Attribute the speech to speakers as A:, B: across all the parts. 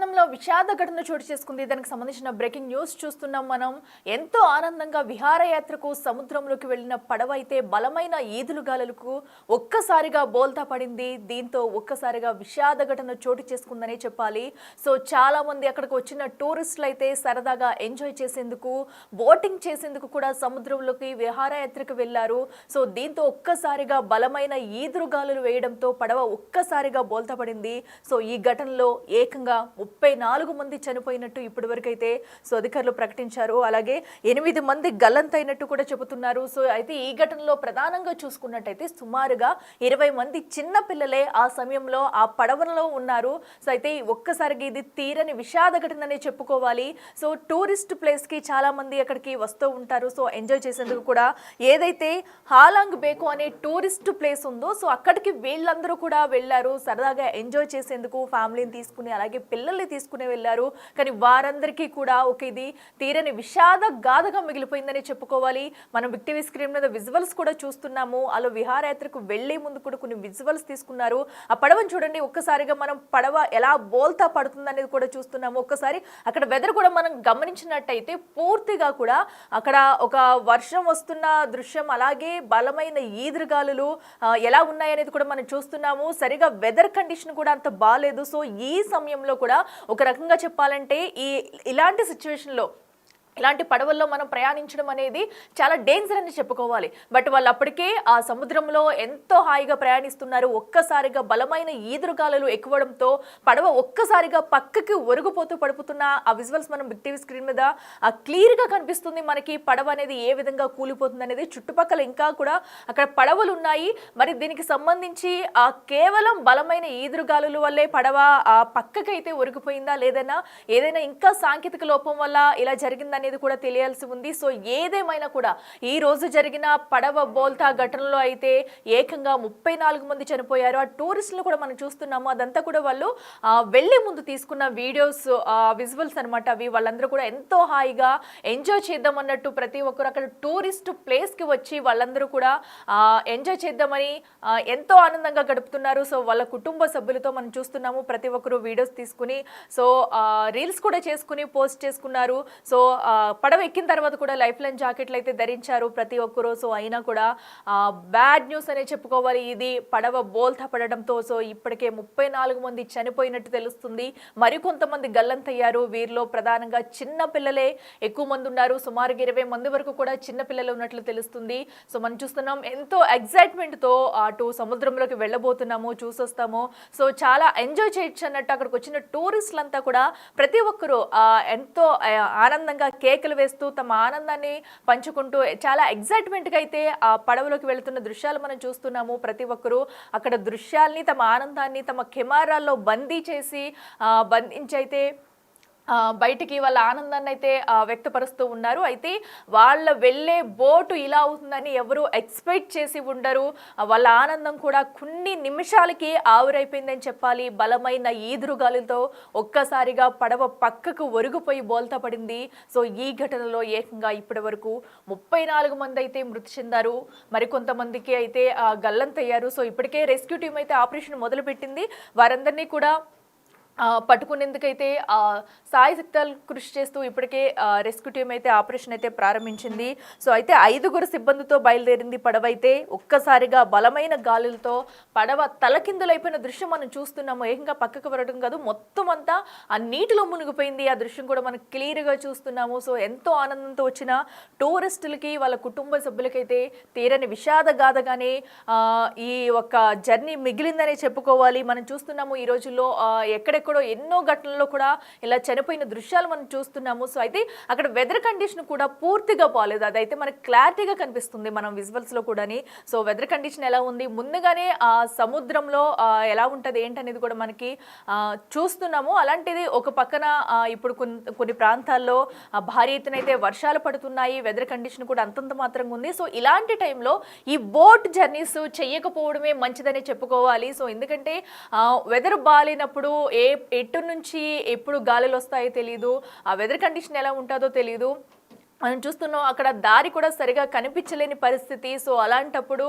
A: విశాఖపట్నంలో విషాద ఘటన చోటు చేసుకుంది. దానికి సంబంధించిన బ్రేకింగ్ న్యూస్ చూస్తున్నాం మనం. ఎంతో ఆనందంగా విహారయాత్రకు సముద్రంలోకి వెళ్లిన పడవ అయితే బలమైన ఈదులుగాలులకు ఒక్కసారిగా బోల్తా పడింది. దీంతో ఒక్కసారిగా విషాద ఘటన చోటు చేసుకుందనే చెప్పాలి. సో చాలా మంది అక్కడికి వచ్చిన టూరిస్టులు అయితే సరదాగా ఎంజాయ్ చేసేందుకు, బోటింగ్ చేసేందుకు కూడా సముద్రంలోకి విహారయాత్రకు వెళ్లారు. సో దీంతో ఒక్కసారిగా బలమైన ఈదురుగాలులు వేయడంతో పడవ ఒక్కసారిగా బోల్తా పడింది. సో ఈ ఘటనలో ఏకంగా 34 మంది చనిపోయినట్టు ఇప్పటివరకైతే సో అధికారులు ప్రకటించారు. అలాగే 8 మంది గల్లంతైనట్టు కూడా చెబుతున్నారు. సో అయితే ఈ ఘటనలో ప్రధానంగా చూసుకున్నట్టయితే సుమారుగా 20 మంది చిన్న పిల్లలే ఆ సమయంలో ఆ పడవలో ఉన్నారు. సో అయితే ఒక్కసారిగా ఇది తీరని విషాద ఘటననే చెప్పుకోవాలి. సో టూరిస్ట్ ప్లేస్కి చాలా మంది అక్కడికి వస్తూ ఉంటారు. సో ఎంజాయ్ చేసేందుకు కూడా ఏదైతే హాలాంగ్ బేకు అనే టూరిస్ట్ ప్లేస్ ఉందో సో అక్కడికి వీళ్ళందరూ కూడా వెళ్ళారు. సరదాగా ఎంజాయ్ చేసేందుకు ఫ్యామిలీని తీసుకుని అలాగే పిల్లల్ని తీసుకుని వెళ్ళారు. కానీ వారందరికీ కూడా ఒక ఇది తీరని విషాద గాథగా మిగిలిపోయిందని చెప్పుకోవాలి. మనం బిగ్ టీవీ స్క్రీన్ మీద విజువల్స్ కూడా చూస్తున్నాము. అలా విహారయాత్రకు వెళ్లే ముందు కూడా కొన్ని విజువల్స్ తీసుకున్నారు. ఆ పడవను చూడండి, ఒక్కసారిగా మనం పడవ ఎలా బోల్తా పడుతుంది అనేది కూడా చూస్తున్నాము. ఒక్కసారి అక్కడ వెదర్ కూడా మనం గమనించినట్టయితే పూర్తిగా కూడా అక్కడ ఒక వర్షం వస్తున్న దృశ్యం, అలాగే బలమైన ఈదురుగాలులు ఎలా ఉన్నాయనేది కూడా మనం చూస్తున్నాము. సరిగా వెదర్ కండిషన్ కూడా అంత బాలేదు. సో ఈ సమయంలో కూడా ఒక రకంగా చెప్పాలంటే ఇలాంటి సిచ్యువేషన్లో ఇలాంటి పడవల్లో మనం ప్రయాణించడం అనేది చాలా డేంజర్ అని చెప్పుకోవాలి. బట్ వాళ్ళు అప్పటికే ఆ సముద్రంలో ఎంతో హాయిగా ప్రయాణిస్తున్నారు. ఒక్కసారిగా బలమైన ఈదురుగాలులు ఎక్కువడంతో పడవ ఒక్కసారిగా పక్కకి ఒరుగుపోతూ పడిపోతున్న ఆ విజువల్స్ మనం బిగ్ టీవీ స్క్రీన్ మీద క్లియర్గా కనిపిస్తుంది. మనకి పడవ అనేది ఏ విధంగా కూలిపోతుంది అనేది. చుట్టుపక్కల ఇంకా కూడా అక్కడ పడవలు ఉన్నాయి. మరి దీనికి సంబంధించి కేవలం బలమైన ఈదురుగాలుల వల్లే పడవ పక్కకి అయితే ఒరిగిపోయిందా ఏదైనా ఇంకా సాంకేతిక లోపం వల్ల ఇలా జరిగిందా అనేది కూడా తెలియాల్సి ఉంది. సో ఏదేమైనా కూడా ఈ రోజు జరిగిన పడవ బోల్తా ఘటనలో అయితే ఏకంగా 34 మంది చనిపోయారు. ఆ టూరిస్టులు కూడా మనం చూస్తున్నాము. అదంతా కూడా వాళ్ళు వెళ్లే ముందు తీసుకున్న వీడియోస్, విజువల్స్ అనమాట అవి. వాళ్ళందరూ కూడా ఎంతో హాయిగా ఎంజాయ్ చేద్దాం అన్నట్టు ప్రతి ఒక్కరు అక్కడ టూరిస్ట్ ప్లేస్ కి వచ్చి వాళ్ళందరూ కూడా ఎంజాయ్ చేద్దామని ఎంతో ఆనందంగా గడుపుతున్నారు. సో వాళ్ళ కుటుంబ సభ్యులతో మనం చూస్తున్నాము. ప్రతి ఒక్కరు వీడియోస్ తీసుకుని సో రీల్స్ కూడా చేసుకుని పోస్ట్ చేసుకున్నారు. సో పడవ ఎక్కిన తర్వాత కూడా లైఫ్ లైన్ జాకెట్లు అయితే ధరించారు ప్రతి ఒక్కరు. సో అయినా కూడా బ్యాడ్ న్యూస్ అనే చెప్పుకోవాలి. ఇది పడవ బోల్తా పడడంతో సో ఇప్పటికే 34 మంది చనిపోయినట్టు తెలుస్తుంది. మరికొంతమంది గల్లంతయ్యారు. వీరిలో ప్రధానంగా చిన్న పిల్లలే ఎక్కువ మంది ఉన్నారు. సుమారుగా 20 మంది వరకు కూడా చిన్న పిల్లలు ఉన్నట్లు తెలుస్తుంది. సో మనం చూస్తున్నాం ఎంతో ఎక్సైట్మెంట్తో అటు సముద్రంలోకి వెళ్ళబోతున్నాము, చూసొస్తాము. సో చాలా ఎంజాయ్ చేయొచ్చు అన్నట్టు అక్కడికి వచ్చిన టూరిస్టులంతా కూడా ప్రతి ఒక్కరూ ఎంతో ఆనందంగా కేకలు వేస్తూ తమ ఆనందాన్ని పంచుకుంటూ చాలా ఎక్సైట్మెంట్గా అయితే ఆ పడవలోకి వెళుతున్న దృశ్యాలు మనం చూస్తున్నాము. ప్రతి ఒక్కరూ అక్కడ దృశ్యాల్ని, తమ ఆనందాన్ని తమ కెమెరాల్లో బంధించి అయితే బయటికి వాళ్ళ ఆనందాన్ని అయితే వ్యక్తపరుస్తూ ఉన్నారు. అయితే వాళ్ళ వెళ్ళే బోటు ఇలా అవుతుందని ఎవరు ఎక్స్పెక్ట్ చేసి ఉండరు. వాళ్ళ ఆనందం కూడా కొన్ని నిమిషాలకి ఆవిరైపోయిందని చెప్పాలి. బలమైన ఈదురుగాలులతో ఒక్కసారిగా పడవ పక్కకు ఒరిగిపోయి బోల్తా పడింది. సో ఈ ఘటనలో ఏకంగా ఇప్పటి వరకు 34 మంది అయితే మృతి చెందారు. మరికొంతమందికి అయితే గల్లంతయ్యారు. సో ఇప్పటికే రెస్క్యూ టీం అయితే ఆపరేషన్ మొదలుపెట్టింది. వారందరినీ కూడా పట్టుకునేందుకైతే సాయి శక్తులు కృషి చేస్తూ ఇప్పటికే రెస్క్యూ టీం అయితే ఆపరేషన్ అయితే ప్రారంభించింది. సో అయితే 5 సిబ్బందితో బయలుదేరింది పడవ. అయితే ఒక్కసారిగా బలమైన గాలులతో పడవ తలకిందులైపోయిన దృశ్యం మనం చూస్తున్నాము. ఏకంగా పక్కకు వరడం కాదు, మొత్తం అంతా ఆ నీటిలో మునిగిపోయింది. ఆ దృశ్యం కూడా మనం క్లియర్గా చూస్తున్నాము. సో ఎంతో ఆనందంతో వచ్చిన టూరిస్టులకి, వాళ్ళ కుటుంబ సభ్యులకైతే తీరని విషాద గాథగానే ఈ ఒక జర్నీ మిగిలిందనే చెప్పుకోవాలి. మనం చూస్తున్నాము ఈ రోజుల్లో ఎక్కడెక్కడో ఎన్నో ఘటనల్లో కూడా ఇలా చనిపోయిన దృశ్యాలు మనం చూస్తున్నాము. సో అయితే అక్కడ వెదర్ కండిషన్ కూడా పూర్తిగా బాగాలేదు. అదైతే మనకు క్లారిటీగా కనిపిస్తుంది మనం విజువల్స్లో కూడాని. సో వెదర్ కండిషన్ ఎలా ఉంది, ముందుగానే ఆ సముద్రంలో ఎలా ఉంటుంది ఏంటనేది కూడా మనకి చూస్తున్నాము. అలాంటిది ఒక పక్కన ఇప్పుడు కొన్ని ప్రాంతాల్లో భారీ ఎత్తున అయితే వర్షాలు పడుతున్నాయి. వెదర్ కండిషన్ కూడా అంతంత మాత్రంగా ఉంది. సో ఇలాంటి టైంలో ఈ బోట్ జర్నీస్ చెయ్యకపోవడమే మంచిదని చెప్పుకోవాలి. సో ఎందుకంటే వెదర్ బాగాలేనప్పుడు ఎటు నుంచి ఎప్పుడు గాలులు వస్తాయో తెలియదు, ఆ వెదర్ కండిషన్ ఎలా ఉంటుందో తెలియదు. మనం చూస్తున్నాం అక్కడ దారి కూడా సరిగా కనిపించలేని పరిస్థితి. సో అలాంటప్పుడు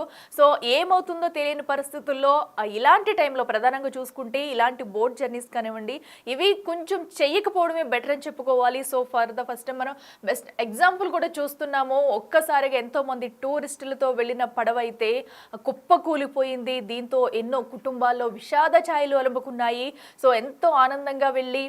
A: ఏమవుతుందో తెలియని పరిస్థితుల్లో ఇలాంటి టైంలో ప్రధానంగా చూసుకుంటే ఇలాంటి బోట్ జర్నీస్ కానివ్వండి, ఇవి కొంచెం చెయ్యకపోవడమే బెటర్ అని చెప్పుకోవాలి. So for the first time మనం బెస్ట్ ఎగ్జాంపుల్ కూడా చూస్తున్నాము. ఒక్కసారిగా ఎంతోమంది టూరిస్టులతో వెళ్ళిన పడవ అయితే కుప్పకూలిపోయింది. దీంతో ఎన్నో కుటుంబాల్లో విషాద ఛాయలు అలుముకున్నాయి. సో ఎంతో ఆనందంగా వెళ్ళి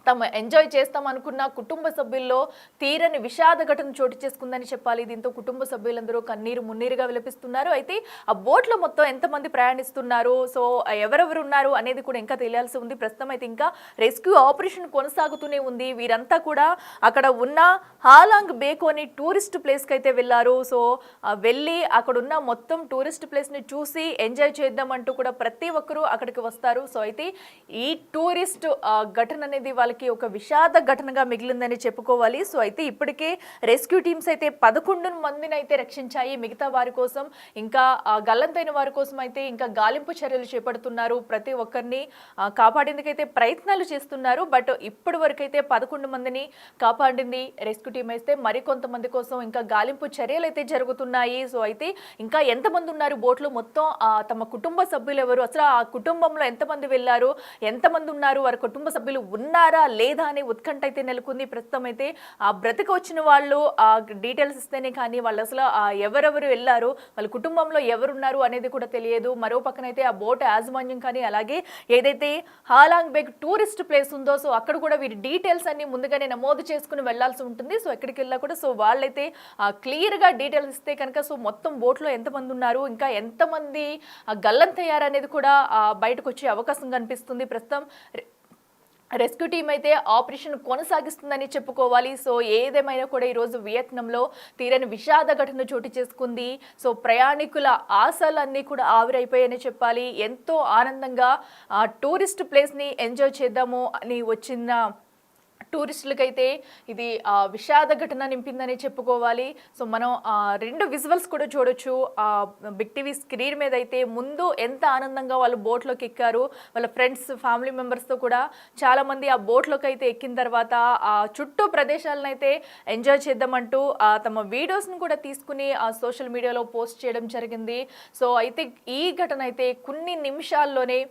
A: తమ ఎంజాయ్ చేస్తాం అనుకున్న కుటుంబ సభ్యుల్లో తీరని విషాద ఘటన చోటు చేసుకుందని చెప్పాలి. దీంతో కుటుంబ సభ్యులందరూ కన్నీరు మున్నీరుగా విలపిస్తున్నారు. అయితే ఆ బోట్లో మొత్తం ఎంతమంది ప్రయాణిస్తున్నారు, సో ఎవరెవరు ఉన్నారు అనేది కూడా ఇంకా తెలియాల్సి ఉంది. ప్రస్తుతం అయితే ఇంకా రెస్క్యూ ఆపరేషన్ కొనసాగుతూనే ఉంది. వీరంతా కూడా అక్కడ ఉన్న హాలాంగ్ బేకు అని టూరిస్ట్ ప్లేస్కి అయితే వెళ్ళారు. సో వెళ్ళి అక్కడున్న మొత్తం టూరిస్ట్ ప్లేస్ని చూసి ఎంజాయ్ చేద్దామంటూ కూడా ప్రతి ఒక్కరూ అక్కడికి వస్తారు. సో అయితే ఈ టూరిస్ట్ ఘటన అనేది వాళ్ళకి ఒక విషాద ఘటనగా మిగిలిందని చెప్పుకోవాలి. సో అయితే ఇప్పటికే రెస్క్యూ టీమ్స్ అయితే 11 మందిని అయితే రక్షించాయి. మిగతా వారి కోసం ఇంకా గల్లంతైన వారి కోసం అయితే ఇంకా గాలింపు చర్యలు చేపడుతున్నారు. ప్రతి ఒక్కరిని కాపాడేందుకైతే ప్రయత్నాలు చేస్తున్నారు. బట్ ఇప్పటి వరకు అయితే 11 మందిని కాపాడింది రెస్క్యూ టీమ్ అయితే. మరికొంతమంది కోసం ఇంకా గాలింపు చర్యలు అయితే జరుగుతున్నాయి. సో అయితే ఇంకా ఎంతమంది ఉన్నారు బోట్లో, మొత్తం తమ కుటుంబ సభ్యులు ఎవరు, అసలు ఆ కుటుంబంలో ఎంతమంది వెళ్ళారు, ఎంతమంది ఉన్నారు, వారి కుటుంబ సభ్యులు ఉన్నారా లేదా అనే ఉత్కంఠ అయితే నెలకొంది. ప్రస్తుతం అయితే ఆ బ్రతికి వచ్చిన వాళ్ళు ఆ డీటెయిల్స్ ఇస్తేనే కానీ వాళ్ళు అసలు ఎవరెవరు వెళ్ళారు, వాళ్ళ కుటుంబంలో ఎవరున్నారు అనేది కూడా తెలియదు. మరో పక్కనైతే ఆ బోట్ యాజమాన్యం కానీ అలాగే ఏదైతే హాలాంగ్ బేగ్ టూరిస్ట్ ప్లేస్ ఉందో సో అక్కడ కూడా వీరి డీటెయిల్స్ అన్ని ముందుగానే నమోదు చేసుకుని వెళ్లాల్సి ఉంటుంది. సో ఎక్కడికి వెళ్ళా కూడా సో వాళ్ళైతే క్లియర్గా డీటెయిల్స్ ఇస్తే కనుక సో మొత్తం బోట్లో ఎంతమంది ఉన్నారు, ఇంకా ఎంతమంది గల్లంతయ్యారు అనేది కూడా బయటకు వచ్చే అవకాశం కనిపిస్తుంది. ప్రస్తుతం రెస్క్యూ టీం అయితే ఆపరేషన్ కొనసాగిస్తుందని చెప్పుకోవాలి. సో ఏదేమైనా కూడా ఈరోజు వియత్నంలో తీరని విషాద ఘటన చోటు చేసుకుంది. సో ప్రయాణికుల ఆశలన్నీ కూడా ఆవిరైపోయాయని చెప్పాలి. ఎంతో ఆనందంగా టూరిస్ట్ ప్లేస్ని ఎంజాయ్ చేద్దాము అని వచ్చిన టూరిస్టులకైతే ఇది విషాద ఘటన నింపిందని చెప్పుకోవాలి. సో మనం 2 విజువల్స్ కూడా చూడొచ్చు. బిగ్ టీవీ స్క్రీన్ మీద అయితే ముందు ఎంత ఆనందంగా వాళ్ళు బోట్లోకి ఎక్కారు, వాళ్ళ ఫ్రెండ్స్ ఫ్యామిలీ మెంబర్స్తో కూడా చాలామంది ఆ బోట్లోకి అయితే ఎక్కిన తర్వాత ఆ చుట్టూ ప్రదేశాలను అయితే ఎంజాయ్ చేద్దామంటూ తమ వీడియోస్ని కూడా తీసుకుని సోషల్ మీడియాలో పోస్ట్ చేయడం జరిగింది. సో అయితే ఈ ఘటన అయితే కొన్ని నిమిషాల్లోనే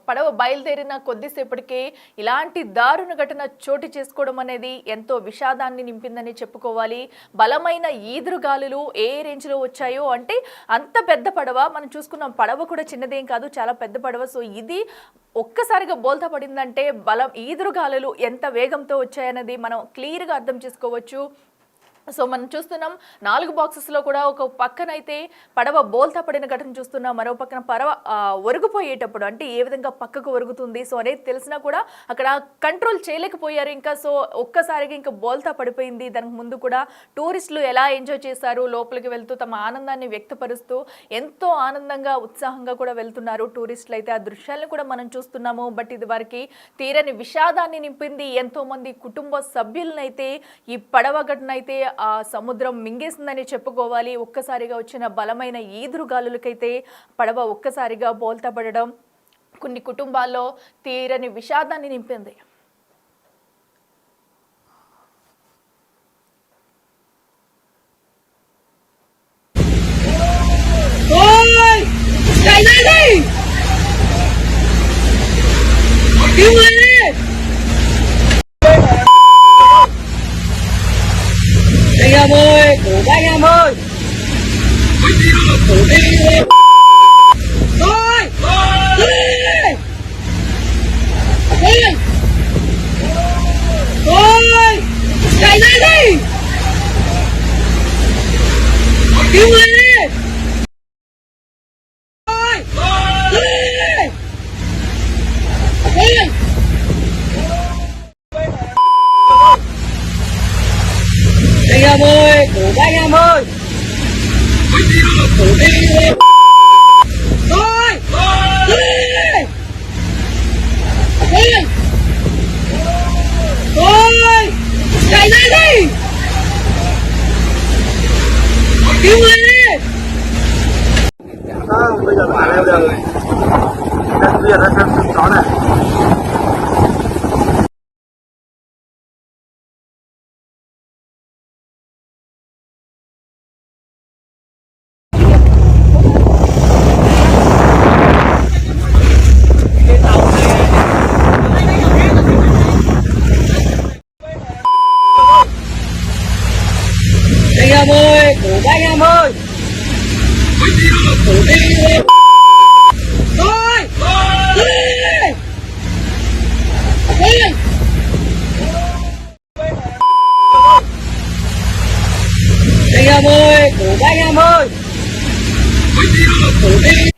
A: పడవ బయలుదేరిన కొద్దిసేపటికే ఇలాంటి దారుణ ఘటన చోటు చేసుకోవడం అనేది ఎంతో విషాదాన్ని నింపిందని చెప్పుకోవాలి. బలమైన ఈదురుగాలులు ఏ రేంజ్లో వచ్చాయో అంటే అంత పెద్ద పడవ, మనం చూసుకున్నాం పడవ కూడా చిన్నదేం కాదు, చాలా పెద్ద పడవ. సో ఇది ఒక్కసారిగా బోల్తా పడిందంటే ఈదురుగాలులు ఎంత వేగంతో వచ్చాయన్నది మనం క్లియర్గా అర్థం చేసుకోవచ్చు. సో మనం చూస్తున్నాం 4 బాక్సెస్లో కూడా ఒక పక్కనైతే పడవ బోల్తా పడిన ఘటన చూస్తున్నాం, మరో పక్కన పడవ ఒరుగుపోయేటప్పుడు అంటే ఏ విధంగా పక్కకు ఒరుగుతుంది సో అనేది తెలిసినా కూడా అక్కడ కంట్రోల్ చేయలేకపోయారు. ఇంకా సో ఒక్కసారిగా ఇంకా బోల్తా పడిపోయింది. దానికి ముందు కూడా టూరిస్టులు ఎలా ఎంజాయ్ చేశారు, లోపలికి వెళ్తూ తమ ఆనందాన్ని వ్యక్తపరుస్తూ ఎంతో ఆనందంగా ఉత్సాహంగా కూడా వెళ్తున్నారు టూరిస్టులు అయితే. ఆ దృశ్యాలను కూడా మనం చూస్తున్నాము. బట్ ఇది వారికి తీరని విషాదాన్ని నింపింది. ఎంతో మంది కుటుంబ సభ్యులనైతే ఈ పడవ ఘటన అయితే ఆ సముద్రం మింగేసిందని చెప్పుకోవాలి. ఒక్కసారిగా వచ్చిన బలమైన ఈదురుగాలులకైతే పడవ ఒక్కసారిగా బోల్తా పడడం కొన్ని కుటుంబాల్లో తీరని విషాదాన్ని నింపింది.
B: Anh em ơi, cổ anh em ơi. Cổ đi. Thôi. Đi. Đi. Thôi. Chạy ra đi. Cứu người đi. Thôi. Đi. Đi. Anh em ơi, cổ anh em ơi. Cổ đi. Thôi. Đi. Đi. Thôi. Chạy ra đi. Cứu người đi. Bây giờ thả leo được rồi. Đất Việt nó chó này. Ôi! Ôi! Ôi! Anh em ơi, cổ anh em ơi!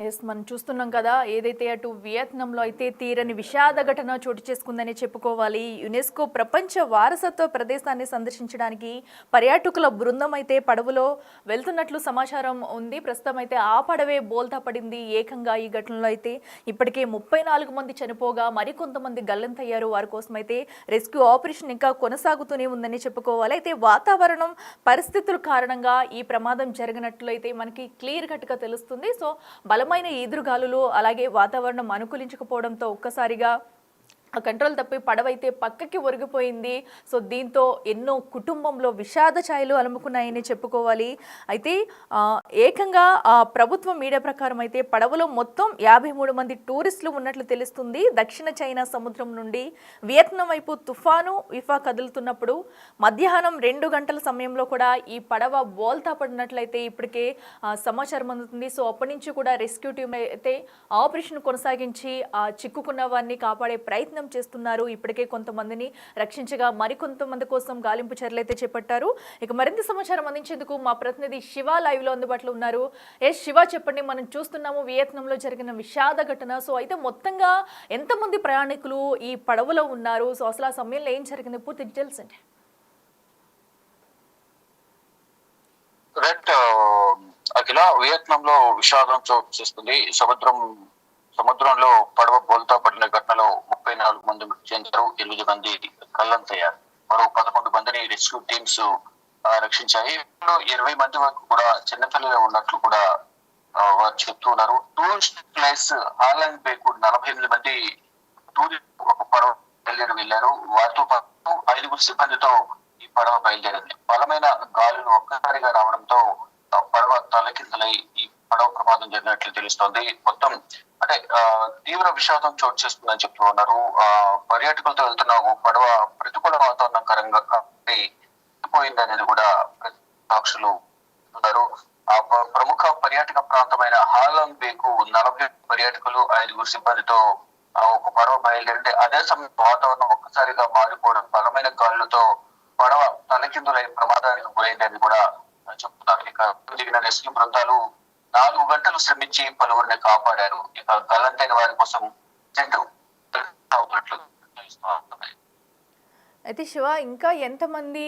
A: Yes మనం చూస్తున్నాం కదా ఏదైతే అటు వియత్నాంలో అయితే తీరని విషాద ఘటన చోటు చేసుకుందని చెప్పుకోవాలి. యునెస్కో ప్రపంచ వారసత్వ ప్రదేశాన్ని సందర్శించడానికి పర్యాటకుల బృందం అయితే పడవలో వెళ్తున్నట్లు సమాచారం ఉంది. ప్రస్తుతం అయితే ఆ పడవే బోల్తా పడింది. ఏకంగా ఈ ఘటనలో అయితే ఇప్పటికే 34 మంది చనిపోగా మరికొంతమంది గల్లంతయ్యారు. వారి కోసం అయితే రెస్క్యూ ఆపరేషన్ ఇంకా కొనసాగుతూనే ఉందని చెప్పుకోవాలి. అయితే వాతావరణం పరిస్థితుల కారణంగా ఈ ప్రమాదం జరిగినట్లు అయితే మనకి క్లియర్ కట్గా తెలుస్తుంది. సో బలమైన ఈదురుగాలులు అలాగే వాతావరణం అనుకూలించకపోవడంతో ఒక్కసారిగా ఆ కంట్రోల్ తప్పి పడవైతే పక్కకి ఒరిగిపోయింది. సో దీంతో ఎన్నో కుటుంబంలో విషాద ఛాయలు అలుముకున్నాయని చెప్పుకోవాలి. అయితే ఏకంగా ప్రభుత్వ మీడియా ప్రకారం అయితే పడవలో మొత్తం 53 మంది టూరిస్టులు ఉన్నట్లు తెలుస్తుంది. దక్షిణ చైనా సముద్రం నుండి వియత్నాం వైపు తుఫాను విఫా కదులుతున్నప్పుడు మధ్యాహ్నం 2 గంటల సమయంలో కూడా ఈ పడవ బోల్తా పడినట్లయితే ఇప్పటికే సమాచారం అందుతుంది. సో అప్పటి నుంచి కూడా రెస్క్యూ టీం అయితే ఆపరేషన్ కొనసాగించి చిక్కుకున్న వారిని కాపాడే ప్రయత్నం చేస్తున్నారు. ఇప్పటికే కొంతమందిని రక్షించగా మరికొంతమంది కోసం గాలింపు చర్యలు అయితే చేపట్టారు. ఇక మరింత సమాచారం అందించేందుకు మా ప్రతినిధి శివ లైవ్ లో అందుబాటులో ఉన్నారు. శివ, చెప్పండి, మనం చూస్తున్నాము వియత్నాంలో జరిగిన విషాద ఘటన. సో అయితే మొత్తంగా ఎంతమంది ప్రయాణికులు ఈ పడవలో ఉన్నారు? సో అసలు ఆ సమయంలో ఏం జరిగింది? పూర్తి డీటెయిల్స్ అంటే
C: అఖిల, వియత్నాంలో విషాదం చోటు చేస్తుంది. సముద్రంలో పడవ బోల్తా పడిన ఘటనలో 34 మంది మృతి చెందారు. 8 మంది గల్లంతయ్యారు. మరో 11 మందిని రెస్క్యూ టీమ్స్ రక్షించాయి. 20 మంది వరకు కూడా చిన్నపిల్లలు ఉన్నట్లు కూడా వారు చెప్తున్నారు. టూరిస్ట్ ప్లేస్ హాలండ్ బేకు 48 మంది టూరిస్ట్ ఒక పడవ బయలుదేరి వెళ్లారు. వారితో పాటు 5 సిబ్బందితో ఈ పడవ బయలుదేరింది. బలమైన గాలులు ఒక్కసారిగా రావడంతో పడవ తలకిందలై ఈ పడవ ప్రమాదం జరిగినట్లు తెలుస్తోంది. మొత్తం అంటే తీవ్ర విషాదం చోటు చేస్తుందని చెప్తూ ఉన్నారు. పర్యాటకులతో వెళ్తున్న పడవ ప్రతికూల వాతావరణం పోయింది అనేది కూడా సాక్షులు ఉన్నారు. ఆ ప్రముఖ పర్యాటక ప్రాంతమైన హాలంగ్ బేకు 40 పర్యాటకులు 5 సిబ్బందితో ఒక పడవ బయలుదేరింది. అదే సమయం వాతావరణం ఒక్కసారిగా మారిపోవడం, బలమైన గాలులతో పడవ తలకిందులై ప్రమాదానికి గురైందని కూడా చెప్తున్నారు. ఇక దిగిన రెస్క్యూ బృందాలు 4 గంటలు శ్రమించి పలువురిని కాపాడారు. ఇక గల్లంతైన వారి కోసం
A: అయితే శివ, ఇంకా ఎంతమంది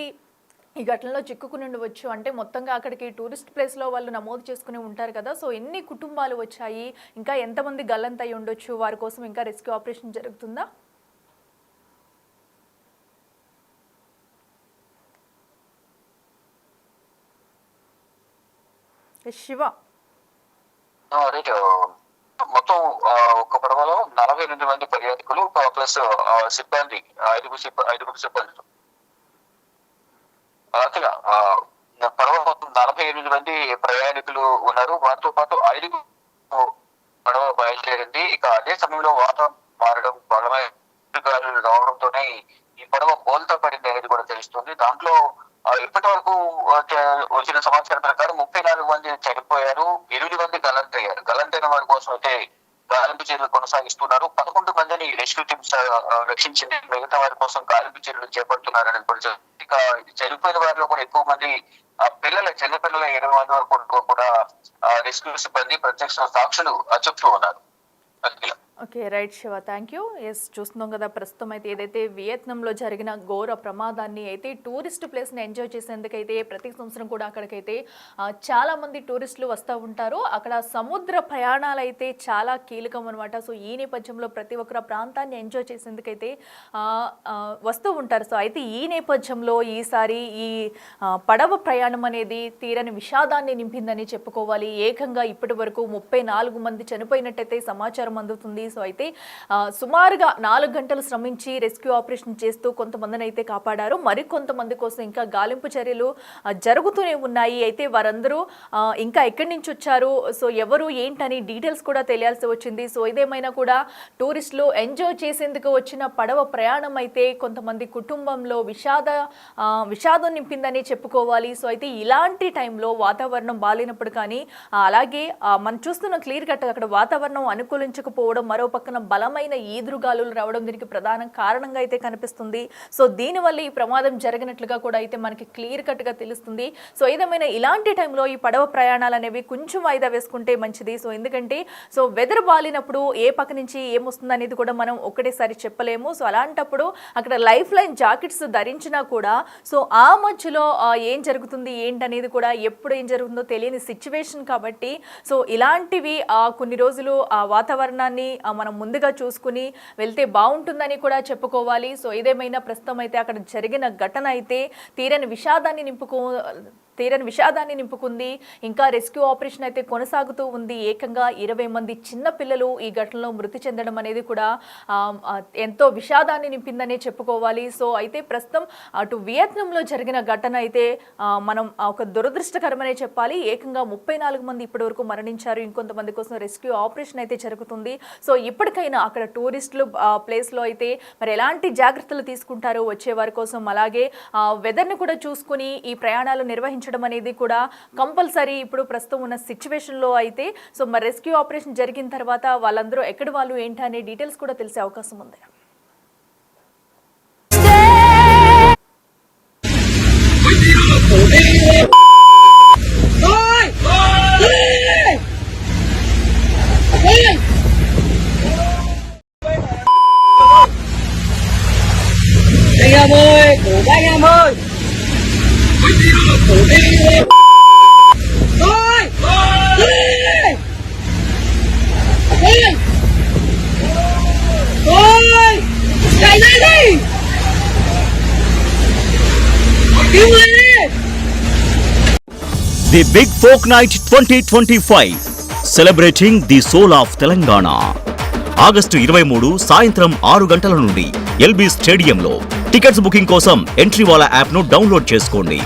A: ఈ ఘటనలో చిక్కుకుని ఉండవచ్చు? అంటే మొత్తంగా అక్కడికి టూరిస్ట్ ప్లేస్లో వాళ్ళు నమోదు చేసుకుని ఉంటారు కదా. సో ఎన్ని కుటుంబాలు వచ్చాయి? ఇంకా ఎంతమంది గల్లంతై ఉండొచ్చు? వారి కోసం ఇంకా రెస్క్యూ ఆపరేషన్ జరుగుతుందా? శివ,
C: మొత్తం ఒక పడవలో 48 మంది పర్యాటకులు ప్లస్ సిబ్బంది 5 సిబ్బంది. అలాగా పడవ మొత్తం 48 మంది ప్రయాణికులు ఉన్నారు. వారితో పాటు 5 పడవ బయలుదేరింది. ఇక అదే సమయంలో వాతావరణం మారడం, బలమైన గాలులు రావడంతోనే ఈ పడవ బోల్తా పడింది అనేది కూడా తెలుస్తుంది. దాంట్లో ఇప్పటి వరకు వచ్చిన సమాచారం ప్రకారం 34 మంది చనిపోయారు, 8 మంది గల్లంతయ్యారు. గల్లంతైన వారి కోసం అయితే గాలింపు చర్యలు కొనసాగిస్తున్నారు. 11 మందిని రెస్క్యూ టీమ్స్ రక్షించింది. మిగతా వారి కోసం గాలింపు చర్యలు చేపడుతున్నారని కూడా. ఇక చనిపోయిన వారిలో కూడా ఎక్కువ మంది చిన్నపిల్లల 20 మంది వరకు కూడా రెస్క్యూ సిబ్బంది, ప్రత్యక్ష సాక్షులు చెప్తూ ఉన్నారు.
A: Okay, right Shiva, thank you. Yes, చూస్తున్నాం కదా ప్రస్తుతం అయితే ఏదైతే వియత్నాంలో జరిగిన ఘోర ప్రమాదాన్ని అయితే టూరిస్ట్ ప్లేస్ని ఎంజాయ్ చేసేందుకైతే ప్రతి సంవత్సరం కూడా అక్కడికైతే చాలామంది టూరిస్టులు వస్తూ ఉంటారు. అక్కడ సముద్ర ప్రయాణాలు అయితే చాలా కీలకం అనమాట. సో ఈ నేపథ్యంలో ప్రతి ఒక్కరు ప్రాంతాన్ని ఎంజాయ్ చేసేందుకైతే వస్తూ ఉంటారు. సో అయితే ఈ నేపథ్యంలో ఈసారి ఈ పడవ ప్రయాణం అనేది తీరని విషాదాన్ని నింపిందని చెప్పుకోవాలి. ఏకంగా ఇప్పటి వరకు 34 మంది చనిపోయినట్టయితే సమాచారం అందుతుంది. సో అయితే సుమారుగా 4 గంటలు శ్రమించి రెస్క్యూ ఆపరేషన్ చేస్తూ కొంతమందిని అయితే కాపాడారు. మరికొంతమంది కోసం ఇంకా గాలింపు చర్యలు జరుగుతూనే ఉన్నాయి. అయితే వారందరూ ఇంకా ఎక్కడి నుంచి వచ్చారు, సో ఎవరు ఏంటని డీటెయిల్స్ కూడా తెలియాల్సి వచ్చింది. సో ఇదేమైనా కూడా టూరిస్టులు ఎంజాయ్ చేసేందుకు వచ్చిన పడవ ప్రయాణం అయితే కొంతమంది కుటుంబంలో విషాదం నింపిందని చెప్పుకోవాలి. సో అయితే ఇలాంటి టైంలో వాతావరణం బాలేనప్పుడు కానీ అలాగే మనం చూస్తున్న క్లియర్ కట్ అక్కడ వాతావరణం అనుకూలించకపోవడం, మరో పక్కన బలమైన ఈదురుగాలులు రావడం దీనికి ప్రధాన కారణంగా అయితే కనిపిస్తుంది. సో దీనివల్ల ఈ ప్రమాదం జరిగినట్లుగా కూడా అయితే మనకి క్లియర్ కట్ గా తెలుస్తుంది. సో ఏదేమైనా ఇలాంటి టైంలో ఈ పడవ ప్రయాణాలు అనేవి కొంచెం వాయిదా వేసుకుంటే మంచిది. సో ఎందుకంటే సో వెదర్ బాలినప్పుడు ఏ పక్క నుంచి ఏమొస్తుంది అనేది కూడా మనం ఒకటేసారి చెప్పలేము. సో అలాంటప్పుడు అక్కడ లైఫ్ లైన్ జాకెట్స్ ధరించినా కూడా సో ఆ మధ్యలో ఏం జరుగుతుంది ఏంటనేది కూడా ఎప్పుడు ఏం జరుగుతుందో తెలియని సిచ్యువేషన్ కాబట్టి సో ఇలాంటివి కొన్ని రోజులు ఆ వాతావరణాన్ని మనం ముందుగా చూసుకుని వెళ్తే బాగుంటుందని కూడా చెప్పుకోవాలి. సో ఏదేమైనా ప్రస్తుతం అయితే అక్కడ జరిగిన ఘటన అయితే తీరని విషాదాన్ని నింపుకుంది. ఇంకా రెస్క్యూ ఆపరేషన్ అయితే కొనసాగుతూ ఉంది. ఏకంగా 20 మంది చిన్న పిల్లలు ఈ ఘటనలో మృతి చెందడం అనేది కూడా ఎంతో విషాదాన్ని నింపిందనే చెప్పుకోవాలి. సో అయితే ప్రస్తుతం అటు వియత్నాంలో జరిగిన ఘటన అయితే మనం ఒక దురదృష్టకరమనే చెప్పాలి. ఏకంగా 34 మంది ఇప్పటి వరకు మరణించారు. ఇంకొంతమంది కోసం రెస్క్యూ ఆపరేషన్ అయితే జరుగుతుంది. సో ఇప్పటికైనా అక్కడ టూరిస్టులు ప్లేస్లో అయితే మరి ఎలాంటి జాగ్రత్తలు తీసుకుంటారో వచ్చే వారి కోసం, అలాగే వెదర్ని కూడా చూసుకుని ఈ ప్రయాణాలు నిర్వహించడం అనేది కూడా కంపల్సరీ ఇప్పుడు ప్రస్తుతం ఉన్న సిచ్యువేషన్లో అయితే. సో మరి రెస్క్యూ ఆపరేషన్ జరిగిన తర్వాత వాళ్ళందరూ ఎక్కడి వాళ్ళు ఏంటి అనే డీటెయిల్స్ కూడా తెలిసే అవకాశం ఉంది.
B: anh em ơi, cổ các anh em ơi. Thôi. Thôi. Chạy ra đi. Cứu người đi.
D: The Big Folk Night 2025 celebrating the soul of Telangana. August 23 సాయంత్రం 6 గంటల నుండి ఎల్బీ స్టేడియంలో. టికెట్స్ బుకింగ్ కోసం ఎంట్రీ వాలా యాప్ను డౌన్లోడ్ చేసుకోండి.